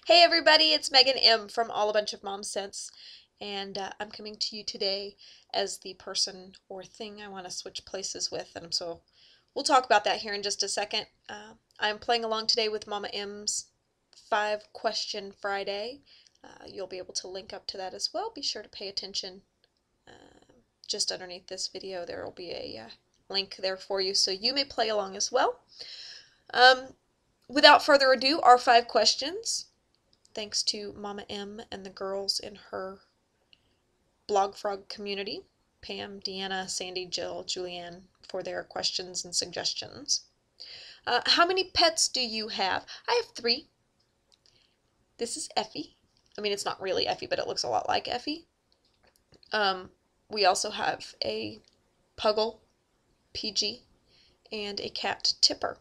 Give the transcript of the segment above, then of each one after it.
Hey everybody, it's Megan M from All a Bunch of Mom Sense, and I'm coming to you today as the person or thing I want to switch places with, and so we'll talk about that here in just a second. I'm playing along today with Mama M's 5-Question Friday. You'll be able to link up to that as well. Be sure to pay attention. Just underneath this video there will be a link there for you, so you may play along as well. Without further ado, our 5 questions. Thanks to Mama M and the girls in her Blog Frog community, Pam, Deanna, Sandy, Jill, Julianne, for their questions and suggestions. How many pets do you have? I have 3. This is Effie. I mean, it's not really Effie, but it looks a lot like Effie. We also have a Puggle, PG, and a cat, Tipper.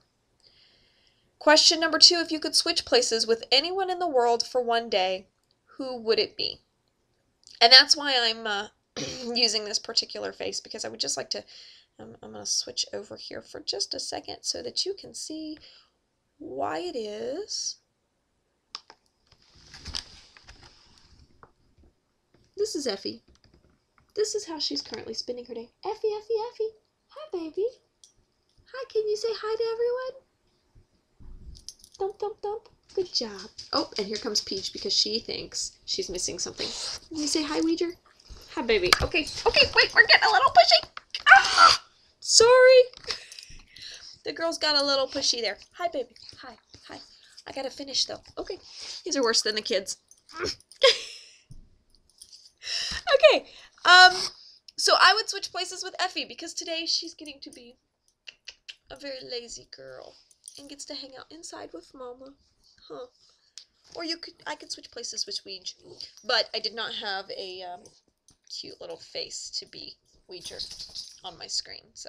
Question number 2, if you could switch places with anyone in the world for one day, who would it be? And that's why I'm using this particular face, because I would just like to, I'm going to switch over here for just a second so that you can see why it is. This is Effie. This is how she's currently spending her day. Effie, Effie, Effie. Hi, baby. Hi, can you say hi to everyone? Thump, thump, thump. Good job. Oh, and here comes Peach because she thinks she's missing something. Can you say hi, Ouija? Hi, baby. Okay, wait, we're getting a little pushy. Ah, sorry. The girl's got a little pushy there. Hi, baby. Hi. I gotta finish, though. Okay. These are worse than the kids. Okay. So I would switch places with Effie because today she's getting to be a very lazy girl and gets to hang out inside with Mama. Huh. Or I could switch places with Ouija, but I did not have a cute little face to be Ouija on my screen, so.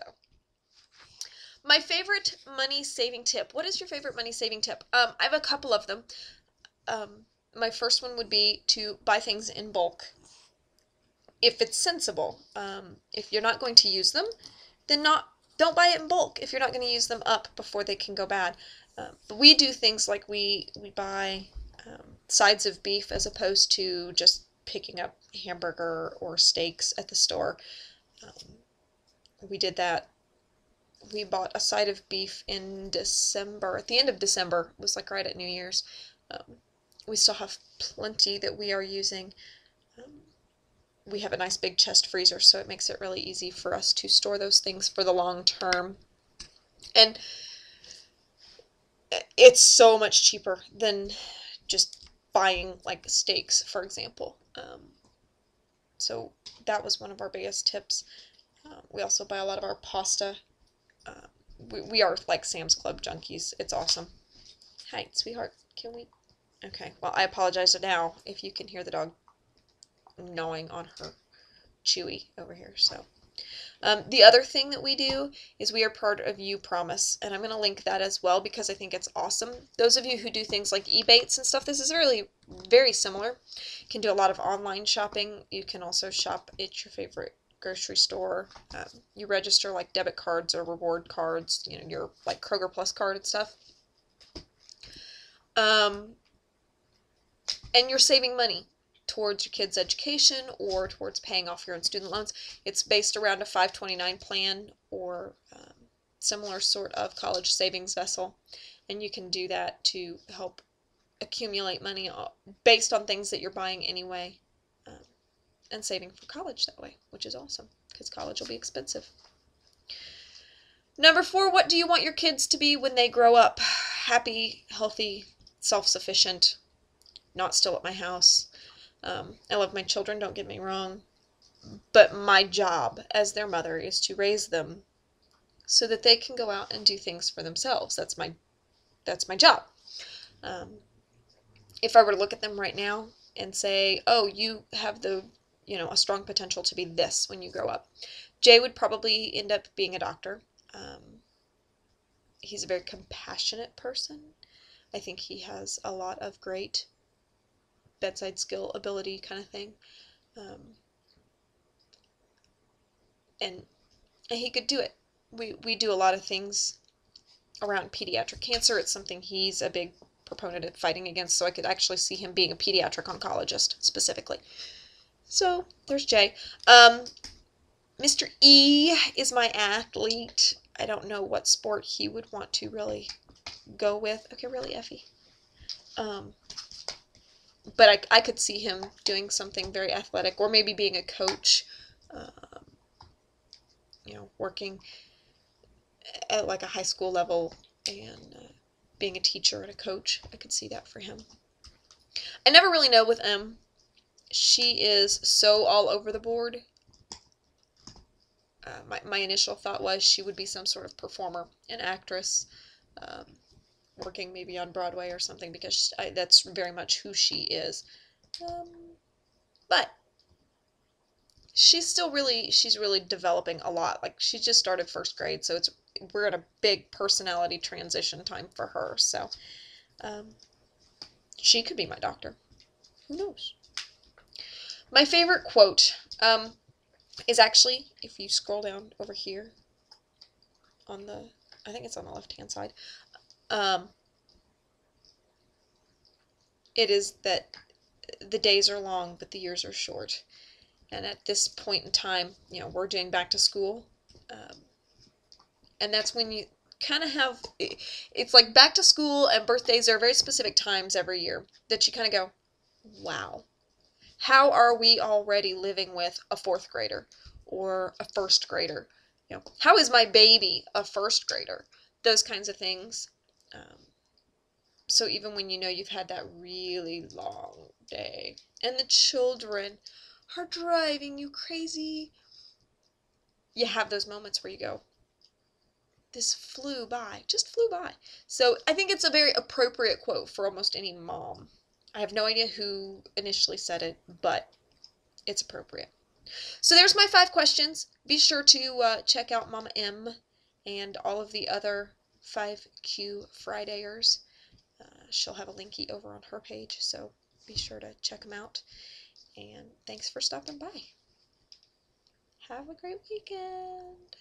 My favorite money-saving tip. What is your favorite money-saving tip? I have a couple of them. My first one would be to buy things in bulk. If it's sensible. If you're not going to use them, then don't buy it in bulk if you're not going to use them up before they can go bad. But we do things like we buy sides of beef as opposed to just picking up hamburger or steaks at the store. We did that. We bought a side of beef in December, at the end of December. It was like right at New Year's. We still have plenty that we are using. We have a nice big chest freezer, so it makes it really easy for us to store those things for the long term. And it's so much cheaper than just buying like steaks, for example. So that was one of our biggest tips. We also buy a lot of our pasta. We are like Sam's Club junkies. It's awesome. Hi, sweetheart. Can we? Okay. Well, I apologize now if you can hear the dog gnawing on her Chewy over here. So the other thing that we do is we are part of You Promise, and I'm going to link that as well because I think it's awesome. Those of you who do things like Ebates and stuff, this is really very similar. You can do a lot of online shopping. You can also shop at your favorite grocery store. You register like debit cards or reward cards, you know, your like Kroger Plus card and stuff. And you're saving money towards your kids' education or towards paying off your own student loans. It's based around a 529 plan or similar sort of college savings vessel, and you can do that to help accumulate money based on things that you're buying anyway, and saving for college that way, which is awesome because college will be expensive. Number 4, what do you want your kids to be when they grow up? Happy, healthy, self-sufficient, not still at my house. I love my children, don't get me wrong, but my job as their mother is to raise them so that they can go out and do things for themselves. That's my job. If I were to look at them right now and say, oh, you have a strong potential to be this when you grow up, Jay would probably end up being a doctor. He's a very compassionate person. I think he has a lot of great bedside skill ability kind of thing. And he could do it. We do a lot of things around pediatric cancer. It's something he's a big proponent of fighting against, so I could actually see him being a pediatric oncologist specifically. So there's Jay. Mr. E is my athlete. I don't know what sport he would want to really go with. Okay, really, Effie. But I could see him doing something very athletic, or maybe being a coach, you know, working at like a high school level and being a teacher and a coach. I could see that for him. I never really know with M. She is so all over the board. My initial thought was she would be some sort of performer, an actress, working maybe on Broadway or something, because that's very much who she is. But she's really developing a lot. Like, she just started first grade, so we're at a big personality transition time for her. So she could be my doctor. Who knows? My favorite quote is actually, if you scroll down over here on the, I think it's on the left-hand side, it is that the days are long, but the years are short. And at this point in time, you know, we're doing back to school. And that's when you kind of have, it's like back to school and birthdays are very specific times every year that you kind of go, wow, how are we already living with a fourth grader or a first grader? You know, how is my baby a first grader? Those kinds of things. So even when you know you've had that really long day and the children are driving you crazy, you have those moments where you go, this flew by, just flew by. So I think it's a very appropriate quote for almost any mom. I have no idea who initially said it, but it's appropriate. So there's my 5 questions. Be sure to check out Mama M and all of the other 5Q Fridayers. She'll have a linky over on her page, so be sure to check them out. And thanks for stopping by. Have a great weekend.